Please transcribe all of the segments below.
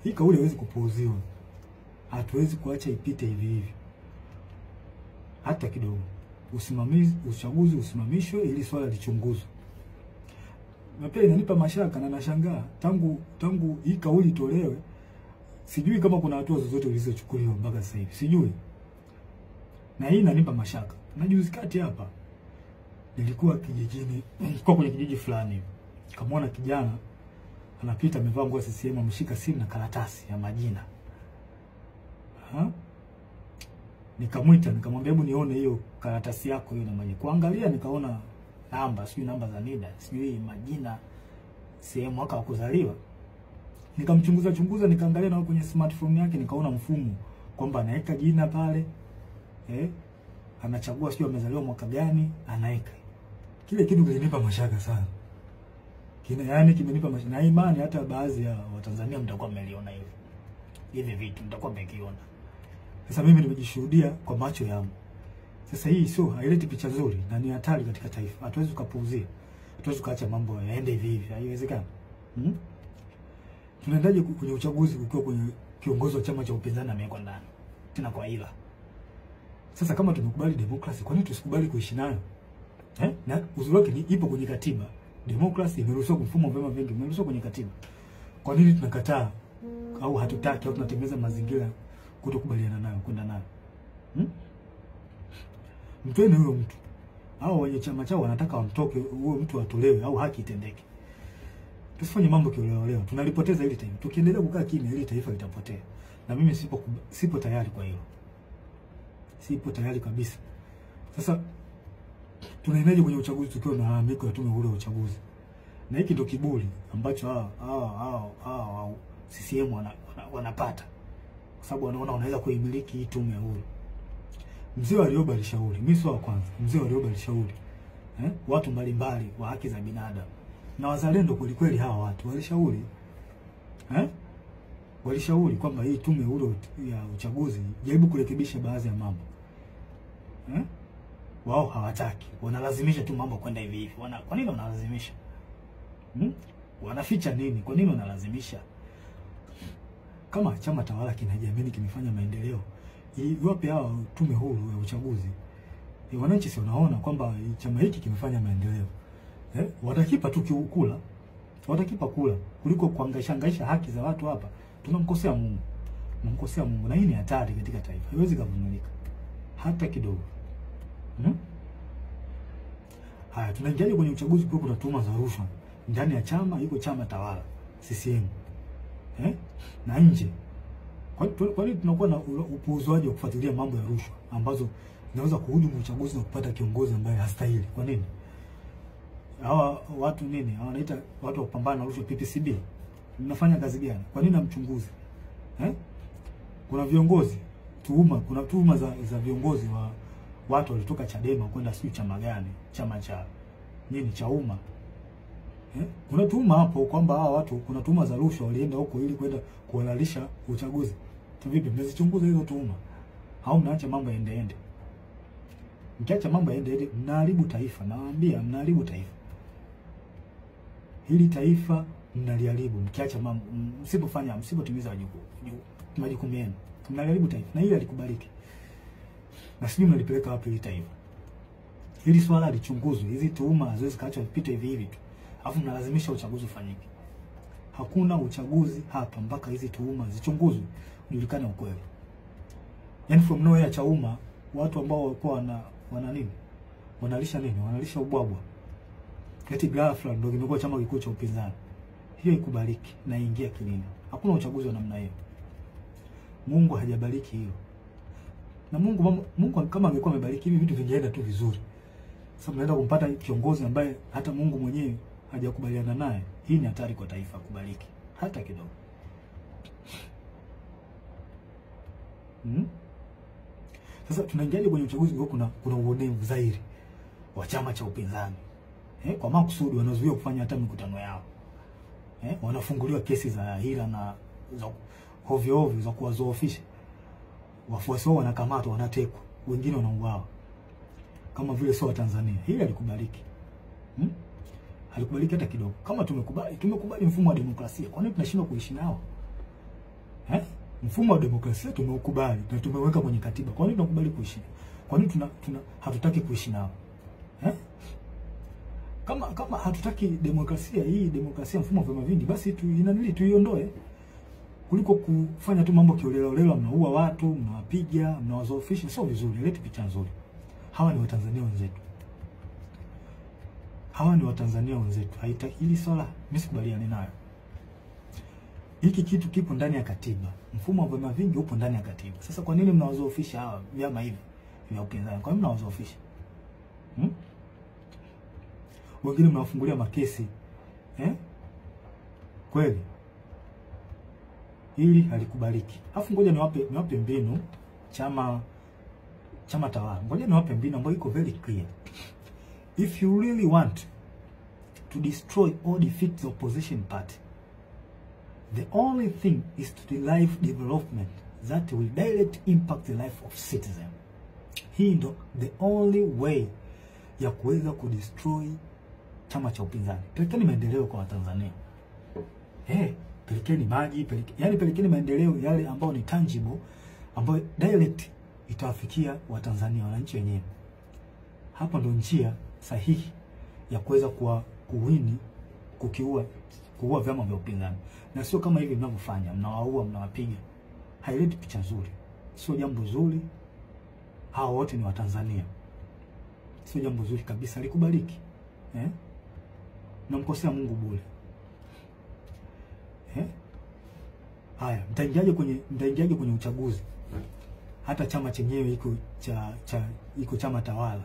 Hii kauli haiwezi kupuuziwa. Hatuwezi kuacha ipite hivi hivi. Hata kidogo. Uchaguzi usimamishwe ili swala lichunguzwe. Na pia inanipa mashaka na nashangaa tangu hii kauli tolewe, sijui kama kuna hatua zozote zilizochukuliwa mpaka sasa hivi. Sijui. Na hii inanipa mashaka. Na juzi kati hapa nilikuwa kijijini, nilikuwa kwenye kijiji fulani. Nikamwona kijana anapita amevaa nguo ya CCM, ameshika simu na karatasi ya majina. Nikamwita, nikamwambia hebu nione hiyo karatasi yako hiyo na majina. Kuangalia nikaona namba, sijui namba za NIDA, sijui majina, sehemu, mwaka wa kuzaliwa. Nikamchunguza nikaangalia na kwenye smartphone yake nikaona mfumo kwamba anaweka jina pale. Anachagua sio amezaliwa mwaka gani, anaweka. Kile kitu kilinipa mashaka sana. Yaani kimenipa mashaka. Na imani hata baadhi ya Watanzania mtakuwa mmeliona hivyo. Hivi vitu mtakuwa mmekiona. Sasa mimi nimejishuhudia kwa macho yangu. Sasa hii sio haileti picha nzuri na ni hatari katika taifa. Hatuwezi kupuuzia. Hatuwezi kuacha mambo yaende hivi hivi. Haiwezekani. Tunaendaje kwenye uchaguzi ukiwa kwenye kiongozi wa chama cha upinzani amewekwa ndani? Tena kwa ila. Sasa kama tumekubali demokrasi, kwa nini tusikubali kuishi nayo? Na uzuri wake ni ipo kwenye katiba. Demokrasi imeruhusiwa mfumo vyama vingi, imeruhusiwa kwenye katiba. Kwa nini tunakataa au hatutaki au tunatengeneza mazingira kutokubaliana nayo, kwenda nayo? Mtweni huyo mtu. Hao wenye chama chao wanataka wamtoke, huyo mtu atolewe au haki itendeke. Tusifanye mambo kioleo. Tunalipoteza hili taifa. Tukiendelea kukaa kimya hili taifa litapotea. Na mimi sipo tayari kwa hilo. Sipo tayari kabisa. Sasa tunaendaje kwenye uchaguzi tukiwa na malalamiko ya tume huru ya uchaguzi? Na hiki ndio kiburi ambacho hao CCM wanapata. Kwa sababu wanaona wanaweza kuimiliki hii tume huru. Mzee Warioba alishauri, mimi sio wa kwanza. Mzee Warioba alishauri watu mbalimbali wa haki za binadamu na wazalendo kweli hawa watu walishauri walishauri kwamba hii tume huru ya uchaguzi jaribu kurekebisha baadhi ya mambo. Wao hawataki, wanalazimisha tu mambo kwenda hivi hivi. Kwa nini wanalazimisha? Wanaficha nini? Kwa nini wanalazimisha? Kama chama tawala kinajiamini kimefanya maendeleo, iwape hao tume huru ya uchaguzi. Wananchi si wanaona kwamba chama hiki kimefanya maendeleo. Watakipa tu kula. Watakipa kula kuliko kuhangaisha haki za watu hapa. Tunamkosea Mungu. Tunamkosea Mungu na hii ni hatari katika taifa. Haiwezi kuvumilika hata kidogo. Haya, tunaingia kwenye uchaguzi kwa kuna tuhuma za rushwa ndani ya chama, iko chama tawala CCM. Na nje. Kwa nini tunakuwa na upuuzwaji wa kufuatilia mambo ya rushwa ambazo zinaweza kuhujumu uchaguzi na kupata kiongozi ambaye hastahili? Kwa nini? Hawa watu nini? Wanaita watu wa kupambana na rushwa PPCB. Mnafanya kazi gani? Kwa nini namchunguzi? Kuna viongozi kuna tuhuma za viongozi wa watu walitoka Chadema kwenda sio chama gani? Chama cha nini cha umma. Kuna tuhuma hapo kwamba hawa watu kuna tuhuma za rushwa walienda huko ili kwenda kuhalalisha uchaguzi. Vipi mnazichunguza hizo tuhuma? Au mnaacha mambo yaende? Mkiacha mambo yaende mnaharibu taifa. Nawaambia mnaharibu taifa. Hili taifa mnaliharibu mkiacha mambo, msipotimiza majukumu yenu. Mnaliharibu taifa na hili alikubaliki. Na sijui mnalipeleka wapi hili taifa. Hili swala lichunguzwe, hizi tuhuma haziwezi kaacha vipite hivi hivi tu. Alafu mnalazimisha uchaguzi ufanyike. Hakuna uchaguzi hapa mpaka hizi tuhuma zichunguzwe, ujulikane ukweli. Yaani from nowhere cha umma, watu ambao walikuwa wana nini? Wanalisha nini? Wanalisha ubwabwa. Eti ghafla ndio kimekuwa chama kikuu cha upinzani. Hiyo ikubaliki na ingia kilini. Hakuna uchaguzi wa namna hiyo. Mungu hajabariki hiyo. Na Mungu kama angekuwa amebariki hivi vitu vingeenda tu vizuri. Sasa mnaenda kumpata kiongozi ambaye hata Mungu mwenyewe hajakubaliana naye. Hii ni hatari kwa taifa kubariki hata kidogo. Sasa tunaingia kwenye uchaguzi kwa kuna uonevu dhahiri wa chama cha upinzani. Kwa makusudi wanazuia kufanya hata mikutano yao. Wanafunguliwa kesi za hila na za ovyo za kuwazoofisha. Wafuasi wao wanakamatwa, wanatekwa, wengine wanauawa. Kama vile sio Tanzania. Hili alikubaliki. Alikubaliki hata kidogo. Kama tumekubali mfumo wa demokrasia, kwa nini tunashindwa kuishi nao? Mfumo wa demokrasia tumeukubali na tumeweka kwenye katiba. Kwa nini tunakubali kuishi? Kwa nini hatutaki kuishi nao? Kama hatutaki demokrasia hii, demokrasia mfumo wa vyama vingi, basi tuiondoe, kuliko kufanya tu mambo kiolela, mnaua watu, mnawapiga, mnawazoofisha. Sio vizuri, leti picha nzuri. Hawa ni Watanzania wenzetu. Hawa ni Watanzania wenzetu. Hili swala mimi sikubaliani nayo. Hiki kitu kipo ndani ya katiba. Mfumo wa vyama vingi upo ndani ya katiba. Sasa kwa nini mnawazoofisha hawa vyama hivi vya upinzani? Kwa nini mnawazoofisha? Wengine mnawafungulia makesi. Kweli hili halikubaliki. Alafu ngoja niwape mbinu chama tawala. Ngoja niwape mbinu ambayo iko very clear. If you really want to destroy or defeat the opposition party, the only thing is to drive development that will direct impact the life of citizen. Hii ndo the only way ya kuweza kudestroy chama cha upinzani. Pelekeni maendeleo kwa Watanzania. Pelekeni maji, pelekeni maendeleo yale ambayo ni tangible, ambayo direct itawafikia Watanzania, wananchi wenyewe. Hapa ndo njia sahihi ya kuweza kuua vyama vya upinzani. Na sio kama hivi mnavyofanya, mnawaua, mnawapiga. Haileti picha nzuri. Sio jambo zuri. Hao wote ni Watanzania. Sio jambo zuri kabisa, likubaliki. Namkosea Mungu bure. Haya, mtaingiaje kwenye uchaguzi? Hata chama chenyewe iko chama tawala.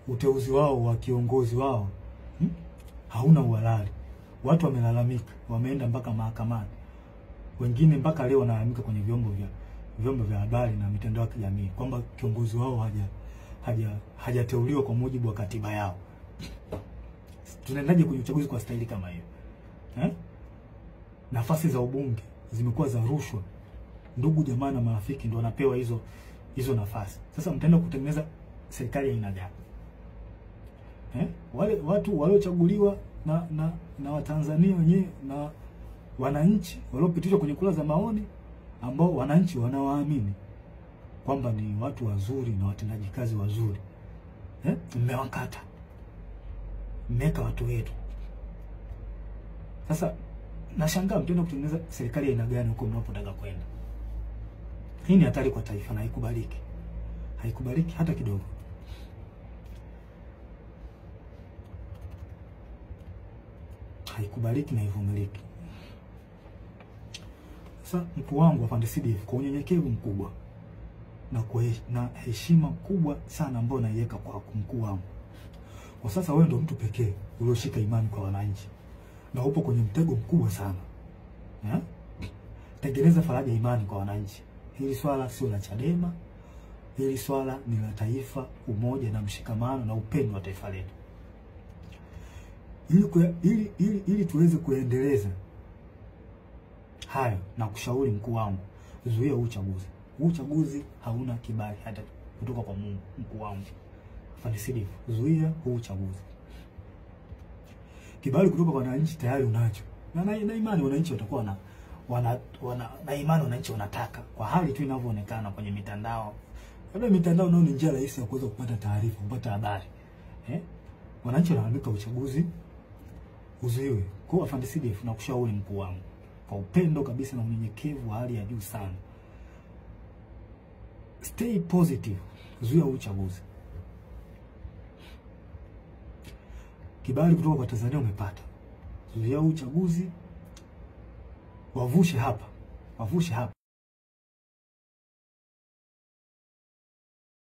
Uteuzi wao wa kiongozi wao hauna uhalali. Watu wamelalamika, wameenda mpaka mahakamani. Wengine mpaka leo wanalalamika kwenye vyombo vya habari na mitandao ya kijamii kwamba kiongozi wao hajateuliwa kwa mujibu wa katiba yao. Tunaendaje kwenye uchaguzi kwa staili kama hiyo? Nafasi za ubunge zimekuwa za rushwa. Ndugu jamaa na marafiki ndio wanapewa hizo nafasi. Sasa mtaenda kutengeneza serikali ya aina gani? Wale watu waliochaguliwa na Watanzania wenyewe na wananchi waliopitishwa kwenye kura za maoni, ambao wananchi wanawaamini kwamba ni watu wazuri na watendaji kazi wazuri, mmewakata, mmeka watu wetu. Sasa nashangaa mtaenda kutengeneza serikali ya aina gani huko mnapotaka kwenda? Hii ni hatari kwa taifa na haikubaliki. Haikubaliki hata kidogo. Haikubaliki na ivumiliki. Sasa mkuu wangu afande CDF, kwa unyenyekevu mkubwa na heshima kubwa sana ambayo naiweka kwa mkuu wangu, kwa sasa wewe ndio mtu pekee ulioshika imani kwa wananchi na upo kwenye mtego mkubwa sana. Tengeneza faraja imani kwa wananchi. Hili swala sio la Chadema. Hili swala ni la taifa, umoja na mshikamano na upendo wa taifa letu. Ili tuweze kuendeleza hayo, na kushauri mkuu wangu, zuia uchaguzi. Uchaguzi hauna kibali hata kutoka kwa Mungu. Mkuu wangu afande CDF, zuia uchaguzi. Kibali kutoka kwa wananchi tayari unacho. Na imani wananchi watakuwa na imani wananchi wanataka, kwa hali tu inavyoonekana kwenye mitandao. Labda mitandao nao ni njia rahisi ya kuweza kupata taarifa, kupata habari. Wananchi wanaandika uchaguzi uzuiwe. Kwa afande CDF na kushauri mkuu wangu kwa upendo kabisa na unyenyekevu wa hali ya juu sana, stay positive, zuia uchaguzi. Kibali kutoka kwa Tanzania umepata, zuia uchaguzi, wavushe hapa.